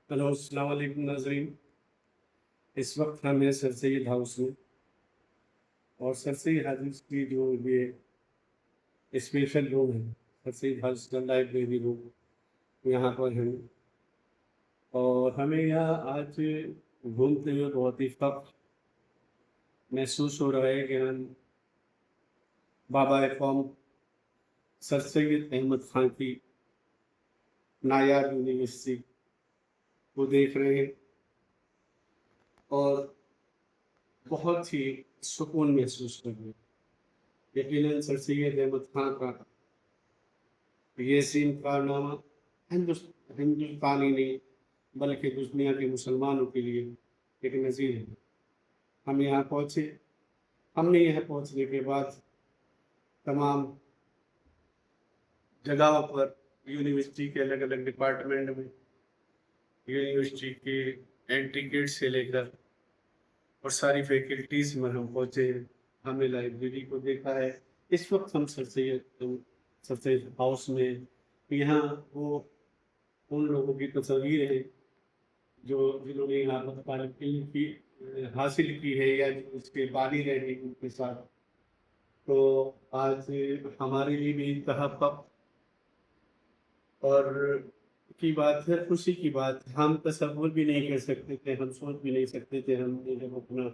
Hello अस्सलाम वालेकुम नाज़रीन। इस वक्त हम हैं सर सैयद हाउस में और सर सैयद हाउस की जो ये स्पेशल रूम है, सर सैयद हाउस का लाइब्रेरी रूम, यहाँ पर हैं और हमें यहाँ आज घूमते हुए बहुत ही फ़ख्र महसूस हो रहा है कि हम बाबा कौम सर सैयद अहमद ख़ान की नायाब यूनिवर्सिटी को देख रहे हैं और बहुत ही सुकून महसूस कर रहे हैं। यकीनन सर सैयद अहमद ख़ान का ये सीन कारनामा हिंदुस्तान ही नहीं बल्कि दुनिया के मुसलमानों के लिए एक नज़ीर है। हम यहाँ पहुँचे, हमने यहाँ पहुँचने के बाद तमाम जगहों पर यूनिवर्सिटी के अलग अलग डिपार्टमेंट में यूनिवर्सिटी के एंट्री गेट से लेकर और सारी फैकल्टीज़ में हम पहुँचे। हमने लाइब्रेरी को देखा है। इस वक्त हम सर सैयद हाउस में, यहाँ वो उन लोगों की तस्वीर है जिन्होंने यहाँ पर तालिब इल्म की हासिल की है या जो उसके बानी रहे हैं उनके साथ। तो आज हमारे लिए भी तहफ़्फ़ुज़ और की बात है, खुशी की बात है। हम तसव्वुर भी नहीं कर सकते थे, हम सोच भी नहीं सकते थे, हमने जब अपना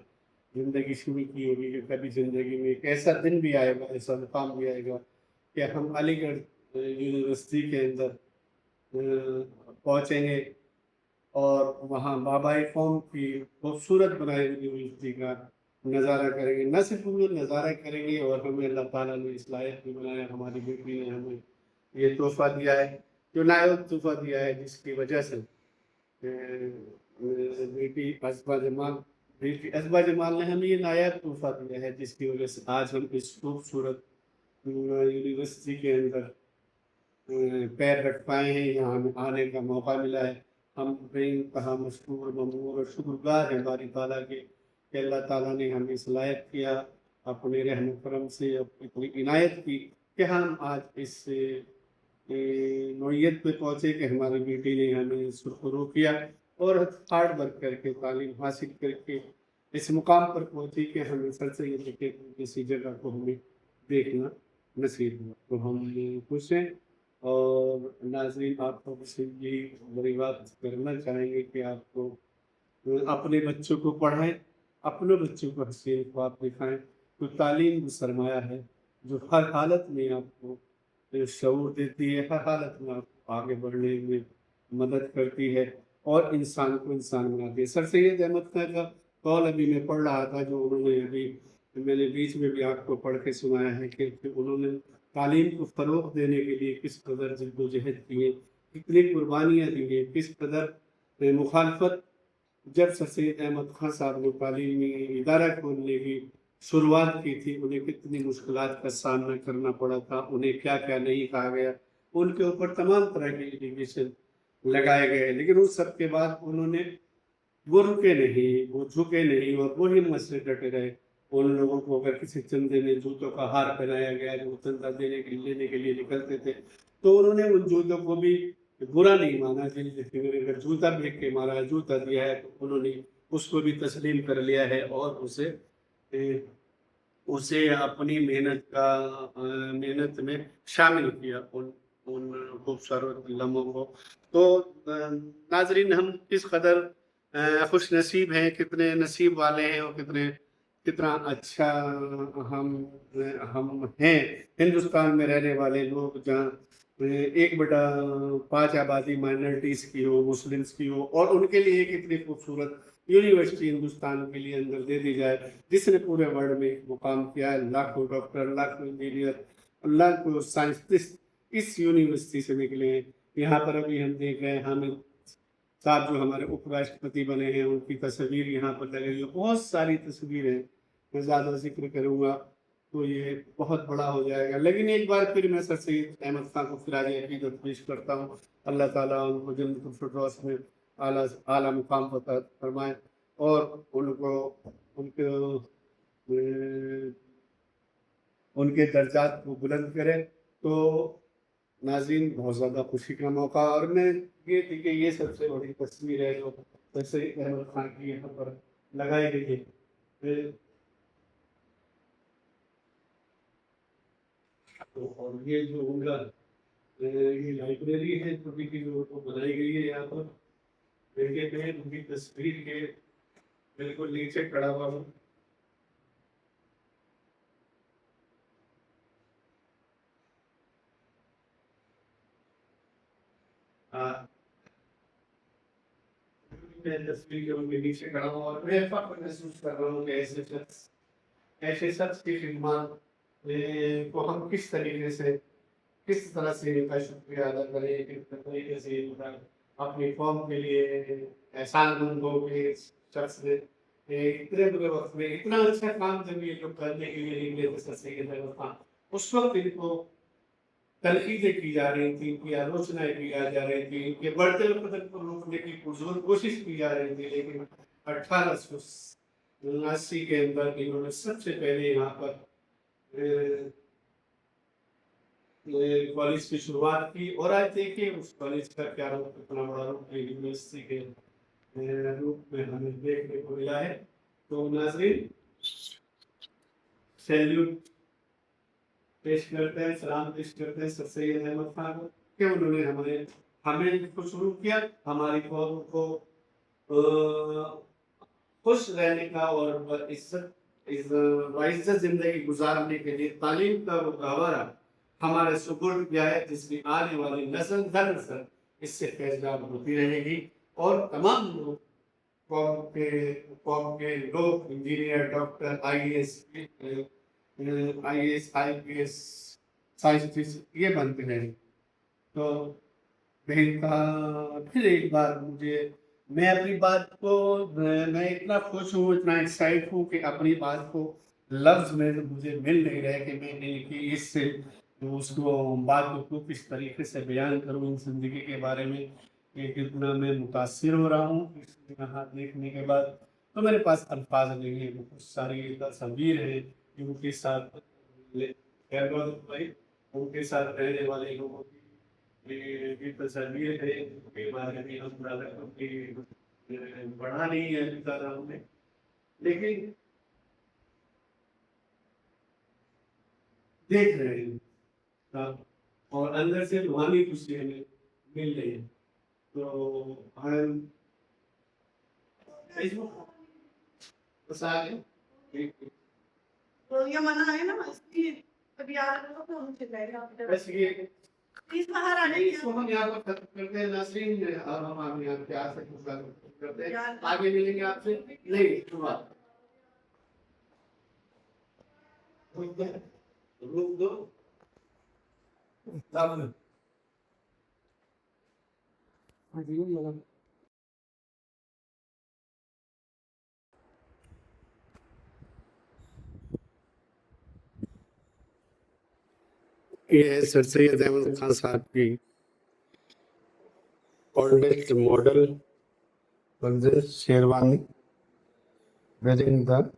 ज़िंदगी शुरू की होगी कि कभी ज़िंदगी में एक ऐसा दिन भी आएगा, ऐसा मुकाम भी आएगा कि हम अलीगढ़ यूनिवर्सिटी के अंदर पहुँचेंगे और वहाँ बाबाए कौम की खूबसूरत बनाई हुई यूनिवर्सिटी का नज़ारा करेंगे। न सिर्फ वो नज़ारा करेंगे और हमें अल्लाह ताला ने इस लायक भी बनाया, हमारी बेटी ने हमें ये तोहफ़ा दिया है, जो नायाब तोहफ़ा दिया है, जिसकी वजह से बेटी असबा जमाल ने हमें ये नायाब तोहफ़ा दिया है, जिसकी वजह से आज हम इस खूबसूरत यूनिवर्सिटी के अंदर पैर रख पाए हैं, यहाँ हमें आने का मौका मिला है। हम बेइंतहा मशकूर, ममनून और शुक्रगुज़ार हैं बारी ताला के कि अल्लाह ताला ने हमें इस लायक किया, अपने रहम करम से इतनी इनायत की कि हम आज इस नौइयत पे पहुँचे कि हमारी बेटी ने हमें सुरखरू किया और हार्ड वर्क करके तालीम हासिल करके इस मुकाम पर पहुँची कि हमें सर सैयद के किसी जगह को हमें देखना नसीब हुआ। तो हम खुश हैं और नाज़रीन आपको से यही बड़ी बात करना चाहेंगे कि आपको अपने बच्चों को पढ़ाएँ, अपने बच्चों को हसीन ख्वाब दिखाएँ। तो तालीम वो सरमाया है, जो हर हालत में आपको शऊर देती है, हर हालत में आपको आगे बढ़ने में मदद करती है और इंसान को इंसान बनाती है। सर सैयद अहमद खां का कौल अभी मैं पढ़ रहा था, जो उन्होंने अभी मैंने बीच में भी आपको पढ़ के सुनाया है कि उन्होंने तालीम को फ़रोग़ देने के लिए किस कदर जद्दोजहद की है, कितनी कुर्बानियाँ दी हैं, किस कदर मुखालफत। जब सर सैयद अहमद खां साहब ने तालीमी इदारा खोलने की शुरुआत की थी, उन्हें कितनी मुश्किलात का सामना करना पड़ा था, उन्हें क्या-क्या नहीं कहा गया, उनके ऊपर तमाम तरह के एलिगेशन लगाए गए। लेकिन उस सब के बाद उन्होंने वो रुके नहीं, वो झुके नहीं और वो हिम्मत से डटे रहे। उन लोगों को अगर किसी चंदे में जूतों का हार पहनाया गया, जो चंदा लेने के लिए निकलते थे, तो उन्होंने उन जूतों को भी बुरा नहीं माना कि अगर जूता फेंक के मारा है, जूता दिया है, तो उन्होंने उसको भी तस्लीम कर लिया है और ए, उसे अपनी मेहनत में शामिल किया उन उन खूबसूरत लम्हों को। तो नाज़रीन हम किस कदर खुश नसीब हैं, कितने नसीब वाले हैं और कितना अच्छा हम हम हैं हिंदुस्तान में रहने वाले लोग, जहाँ 1/5 आबादी माइनॉरिटीज़ की हो, मुस्लिम्स की हो और उनके लिए कितनी खूबसूरत यूनिवर्सिटी हिंदुस्तान के लिए अंदर दे दी जाए, जिसने पूरे वर्ल्ड में एक मुकाम किया है। लाखों डॉक्टर, लाखों इंजीनियर, लाखों साइंटिस्ट इस यूनिवर्सिटी से निकले हैं। यहाँ पर अभी हम देख रहे हैं हामिद साहब जो हमारे उपराष्ट्रपति बने हैं, उनकी तस्वीर यहाँ पर लगी है। बहुत सारी तस्वीरें, मैं ज़्यादा ज़िक्र करूँगा तो ये बहुत बड़ा हो जाएगा। लेकिन एक बार फिर मैं सर सैयद अहमद खां को खिराज अक़ीदत पेश करता हूँ। अल्लाह ताला उनको जन्नतुल फ़िरदौस में आला मुकाम अता फरमाए और उनको उनको अ, उनके दर्जात को बुलंद करे। तो नाज़रीन बहुत ज़्यादा खुशी का मौका, और मैं ये थी कि ये सबसे बड़ी तस्वीर है जो सर अहमद खान की यहाँ पर लगाई गई है। तो और ये जो उनका ये लाइब्रेरी है छोटी की जो बनाई गई है यहाँ पर, देखिए मैं उनकी तस्वीर के बिल्कुल नीचे खड़ा हुआ हूँ। मैं तस्वीर के उनके नीचे खड़ा हूँ और मैं फख्र महसूस कर रहा हूँ कि ऐसे शख्स की खिदमत को हम किस तरीके से, किस तरह से इनका शुक्रिया अदा करें, किस तरीके से इनका अपनी कौम के लिए एहसानमंद हो के शख्स ने इतने बुरे वक्त में इतना अच्छा काम जब ये लोग करने के लिए निकले थे सर सैयद अहमद खान, उस वक्त इनको तनकीदें की जा रही थी, इनकी आलोचनाएं की जा रही थी, इनके बढ़ते कदम को रोकने की पुरजोर कोशिश की जा रही थी, लेकिन 1880 के अंदर इन्होंने सबसे पहले यहाँ पर कॉलेज की शुरुआत की। और आज देखिए उस कॉलेज का क्या रूप, इतना बड़ा रूप यूनिवर्सिटी के रूप में हमें देखने को मिला है। तो नाज़रीन सैल्यूट पेश करते हैं, सलाम पेश करते हैं सर सैयद अहमद खान को कि उन्होंने हमें को शुरू किया, हमारी कौम को खुश रहने का और इज्जत जिंदगी गुजारने के लिए तालीम का वो गहवारा हमारे सुपुर्द किया है, जिसकी आने वाली नस्ल दर नस्ल इससे फैज़याब होती रहेगी। और तमाम लोग कौम के लोग engineer, doctor, IAS, IPS, scientist ये बनते रहेंगे। तो बहन का फिर एक बार मैं अपनी बात को, मैं इतना खुश हूँ, इतना एक्साइट हूँ कि अपनी बात को लफ्ज़ में मुझे मिल नहीं रहा कि मैं कि इससे उसको बात को किस तरीके से बयान करूँ इन ज़िंदगी के बारे में, कि कितना मैं मुतासिर हो रहा हूँ यहाँ देखने के बाद। तो मेरे पास अल्फाज नहीं है, बहुत सारी तस्वीर है उनके साथ उनके साथ रहने वाले लोगों की तस्वीर है, उनके बारे में हम बढ़ा नहीं है ज़्यादा हमने, लेकिन देख रहे हैं और अंदर से रूहानी खुशी हमें मिल रही है। तो हम तो ये मना है ना इसलिए अभी आ रहे हो तो उनसे कह रहे बस ये प्लीज बाहर आने इसको हम यहाँ पर खत्म करते हैं नाज़रीन, और हम यहाँ प्यार से करते हैं, आगे मिलेंगे आपसे नहीं शुरुआत रुक दो ये है सर सैयद अहमद खान साहब की oldest model version sherwani wearing the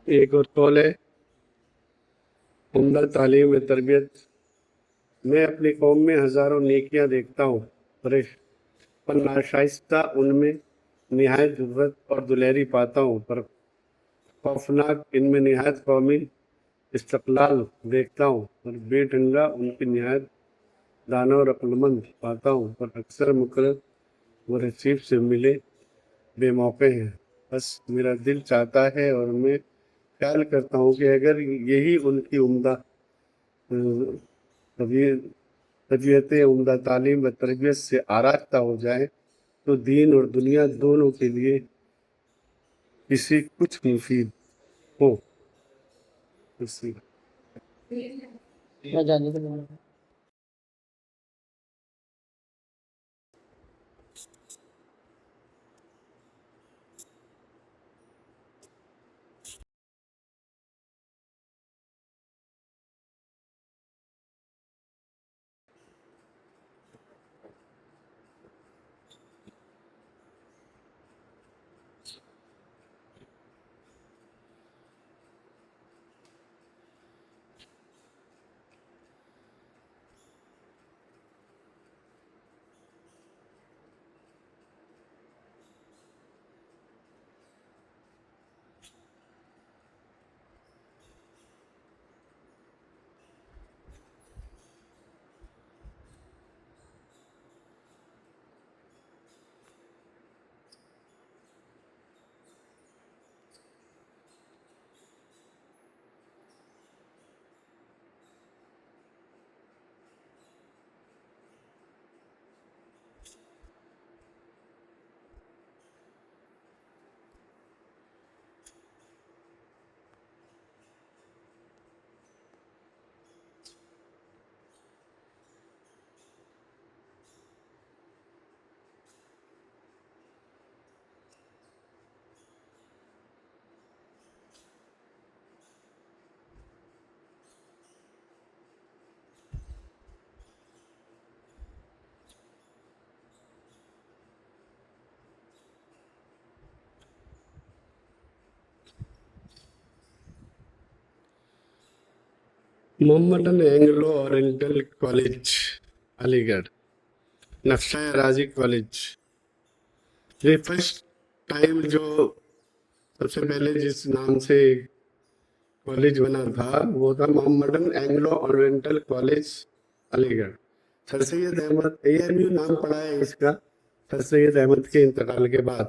एक और कॉल है, उम्दा तालीम व तरबियत। मैं अपनी कौम में हज़ारों नेकियां देखता हूँ, पर नाशाइस्ता उनमें نہایت ضرورت اور دلیری پاتا ہوں، پر خوفناک ان میں نہایت قومی استقلال دیکھتا ہوں، اور بے ڈھنگا ان کی نہایت دانا اور عقلمند پاتا ہوں، پر اکثر مقرر و رسیب سے ملے بے موقع ہیں۔ بس میرا دل چاہتا ہے اور میں خیال کرتا ہوں کہ اگر یہی ان کی عمدہ طبیعت عمدہ تعلیم و تربیت سے آراستہ ہو جائے تو دین اور دنیا دونوں کے لیے کسی کچھ مفید ہو۔ محمدن اینگلو اورینٹل کالج علی گڑھ، نقشہ راضی کالج، یہ فرسٹ ٹائم جو سب سے پہلے جس نام سے کالج بنا تھا وہ تھا محمدن اینگلو اورینٹل کالج علی گڑھ۔ سر سید احمد ANU نام پڑا ہے اس کا سر سید احمد کے انتقال کے بعد۔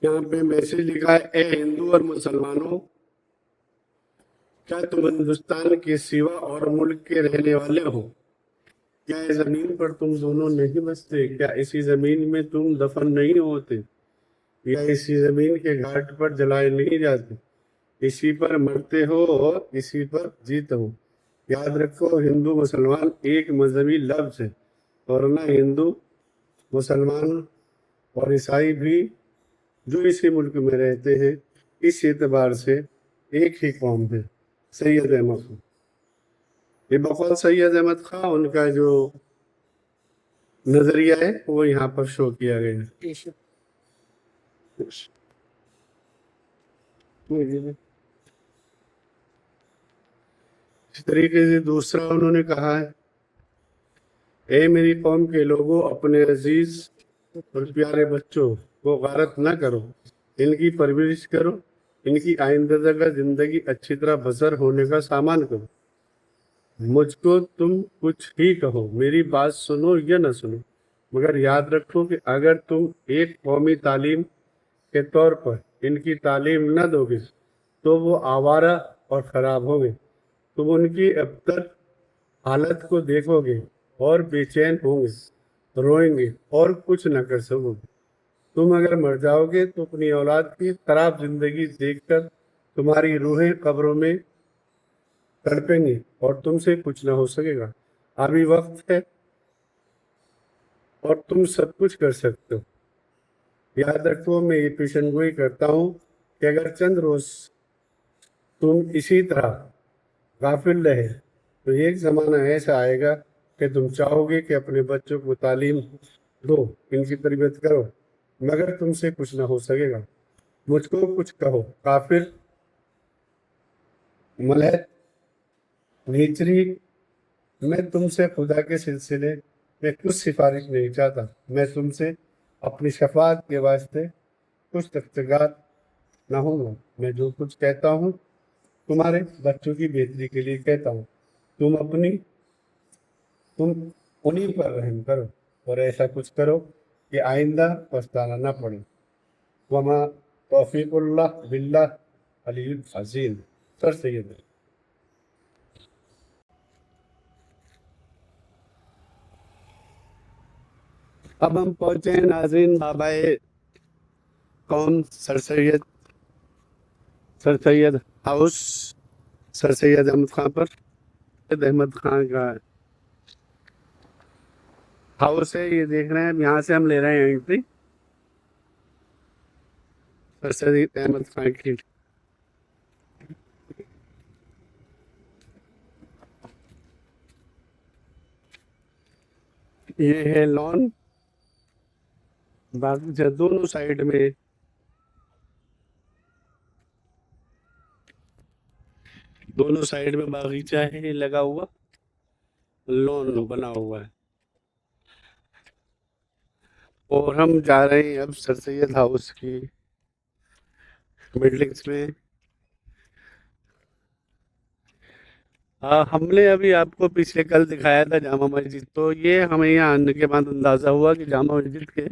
یہاں پہ میسج لکھا ہے، اے ہندو اور مسلمانوں، کیا تم ہندوستان کے سوا اور ملک کے رہنے والے ہو؟ کیا اس زمین پر تم دونوں نہیں بستے؟ کیا اسی زمین میں تم دفن نہیں ہوتے؟ یا اسی زمین کے گھاٹ پر جلائے نہیں جاتے؟ اسی پر مرتے ہو اور اسی پر جیتے ہو۔ یاد رکھو، ہندو مسلمان ایک مذہبی لفظ ہے، اور نہ ہندو مسلمان اور عیسائی بھی جو اسی ملک میں رہتے ہیں اس اعتبار سے ایک ہی قوم ہے۔ سید احمد خان، یہ بقول سید احمد خان ان کا جو نظریہ ہے وہ یہاں پر شو کیا گیا ہے۔ اس طریقے سے دوسرا انہوں نے کہا ہے، اے میری قوم کے لوگوں، اپنے عزیز اور پیارے بچوں کو غارت نہ کرو، ان کی پرورش کرو، ان کی آئندہ کا زندگی اچھی طرح بسر ہونے کا سامان کرو۔ مجھ کو تم کچھ ہی کہو، میری بات سنو یا نہ سنو، مگر یاد رکھو کہ اگر تم ایک قومی تعلیم کے طور پر ان کی تعلیم نہ دو گے تو وہ آوارہ اور خراب ہوں گے۔ تم ان کی ابتر حالت کو دیکھو گے اور بے چین ہوں گے، روئیں گے اور کچھ نہ کر سکو گے۔ تم اگر مر جاؤ گے تو اپنی اولاد کی خراب زندگی دیکھ کر تمہاری روحیں قبروں میں تڑپیں گی اور تم سے کچھ نہ ہو سکے گا۔ ابھی وقت ہے اور تم سب کچھ کر سکتے ہو۔ یاد رکھو، میں یہ پیشن گوئی کرتا ہوں کہ اگر چند روز تم اسی طرح غافل رہے تو ایک زمانہ ایسا آئے گا کہ تم چاہو گے کہ اپنے بچوں کو تعلیم دو، ان کی تربیت کرو، مگر تم سے کچھ نہ ہو سکے گا۔ مجھ کو کچھ کہو، کافر، ملحد، نیچری، میں تم سے خدا کے سلسلے میں کچھ سفارش نہیں چاہتا۔ میں تم سے اپنی شفاعت کے واسطے کچھ تفتگات نہ ہوں گا۔ میں جو کچھ کہتا ہوں تمہارے بچوں کی بہتری کے لیے کہتا ہوں۔ تم انہی پر رحم کرو اور ایسا کچھ کرو کہ آئندہ پچھتانا نہ پڑے۔ وما توفیق اللہ باللہ علی العظیم۔ سر سید۔ اب ہم پہنچے ہیں ناظرین بابائے قوم سر سید ہاؤس، سر سید احمد خان پر۔ سید احمد خان کا ہاؤس ہے، یہ دیکھ رہے ہیں، یہاں سے ہم لے رہے ہیں انٹری سر سید احمد خان کی۔ یہ ہے لان، باغیچہ دونوں سائڈ میں، دونوں سائڈ میں باغیچہ ہے لگا ہوا، لان بنا ہوا ہے۔ اور ہم جا رہے ہیں اب سر سید ہاؤس کی بلڈنگس میں۔ ہم نے ابھی آپ کو پچھلے کل دکھایا تھا جامع مسجد، تو یہ ہمیں یہاں آنے کے بعد اندازہ ہوا کہ جامع مسجد کے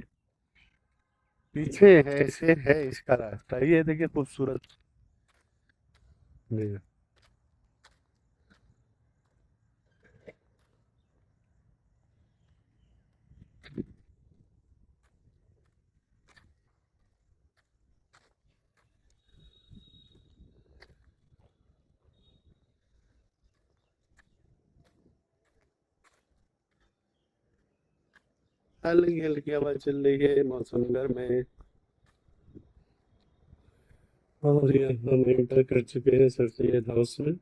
پیچھے ایسے ہے اس کا راستہ۔ یہ دیکھیں خوبصورت جگہ۔ ہلکی ہلکی ہوا چل رہی ہے، موسم گرم ہے، اور یہ ہم انٹر کر چکے ہیں سر سید ہاؤس میں۔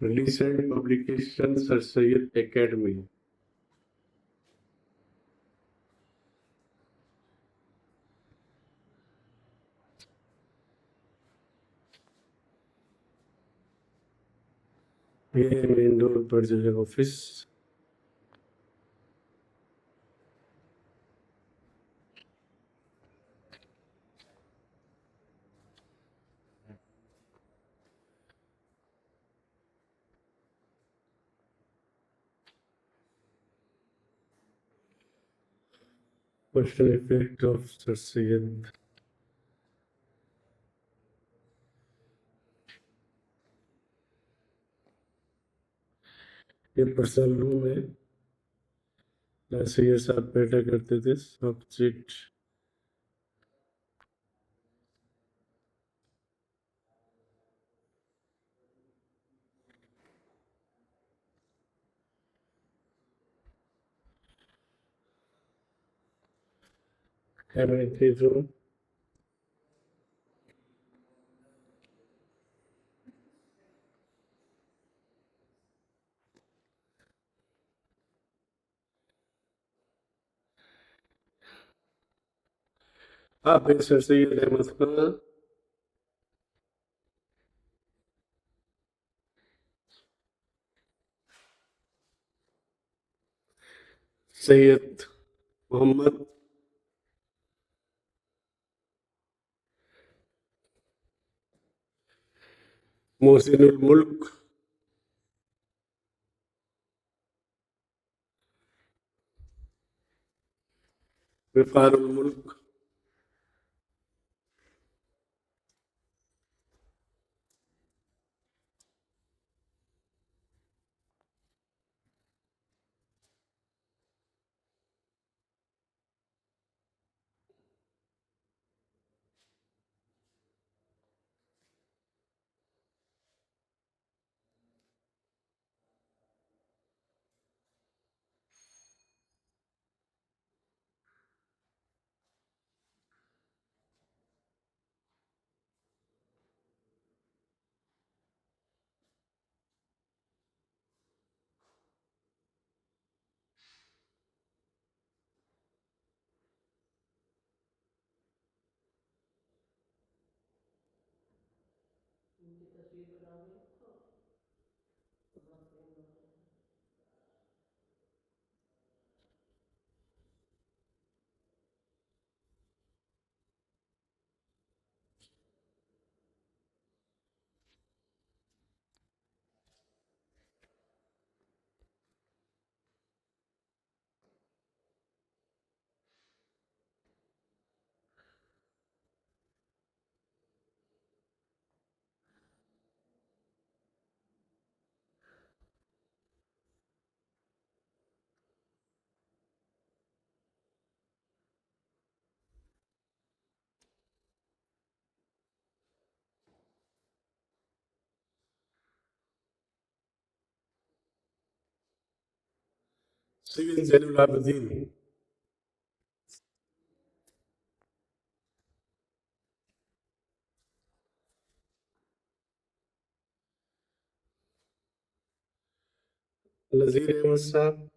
ریسنٹ پبلیکیشن سر سید اکیڈمی۔ یہ مین روڈ پر جو ہے office. Question effect of Sir Syed. یہ پرسنل روم ہے، سر سید صاحب بیٹھا کرتے تھے سبجیکٹ۔ روم آپ سر سید احمد خان سید محمد محسن الملک وقار الملک سید زین العابدین نذیر احمد صاحب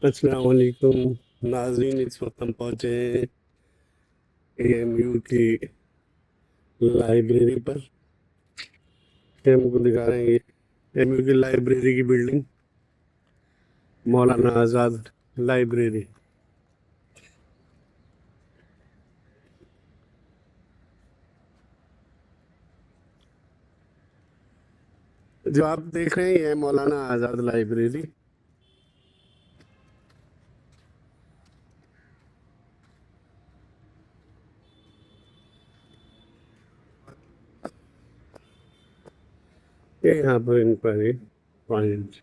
السلام علیکم ناظرین، اس وقت ہم پہنچے ہیں اے ایم یو کی لائبریری پر. ہم کو دکھا رہے ہیں یہ ایم یو کی لائبریری کی بلڈنگ، مولانا آزاد لائبریری. जो आप देख रहे हैं ये है मौलाना आज़ाद लाइब्रेरी। ये यहाँ पर इंक्वायरी पॉइंट।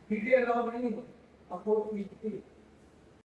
वीडियो अलाउ नहीं आपको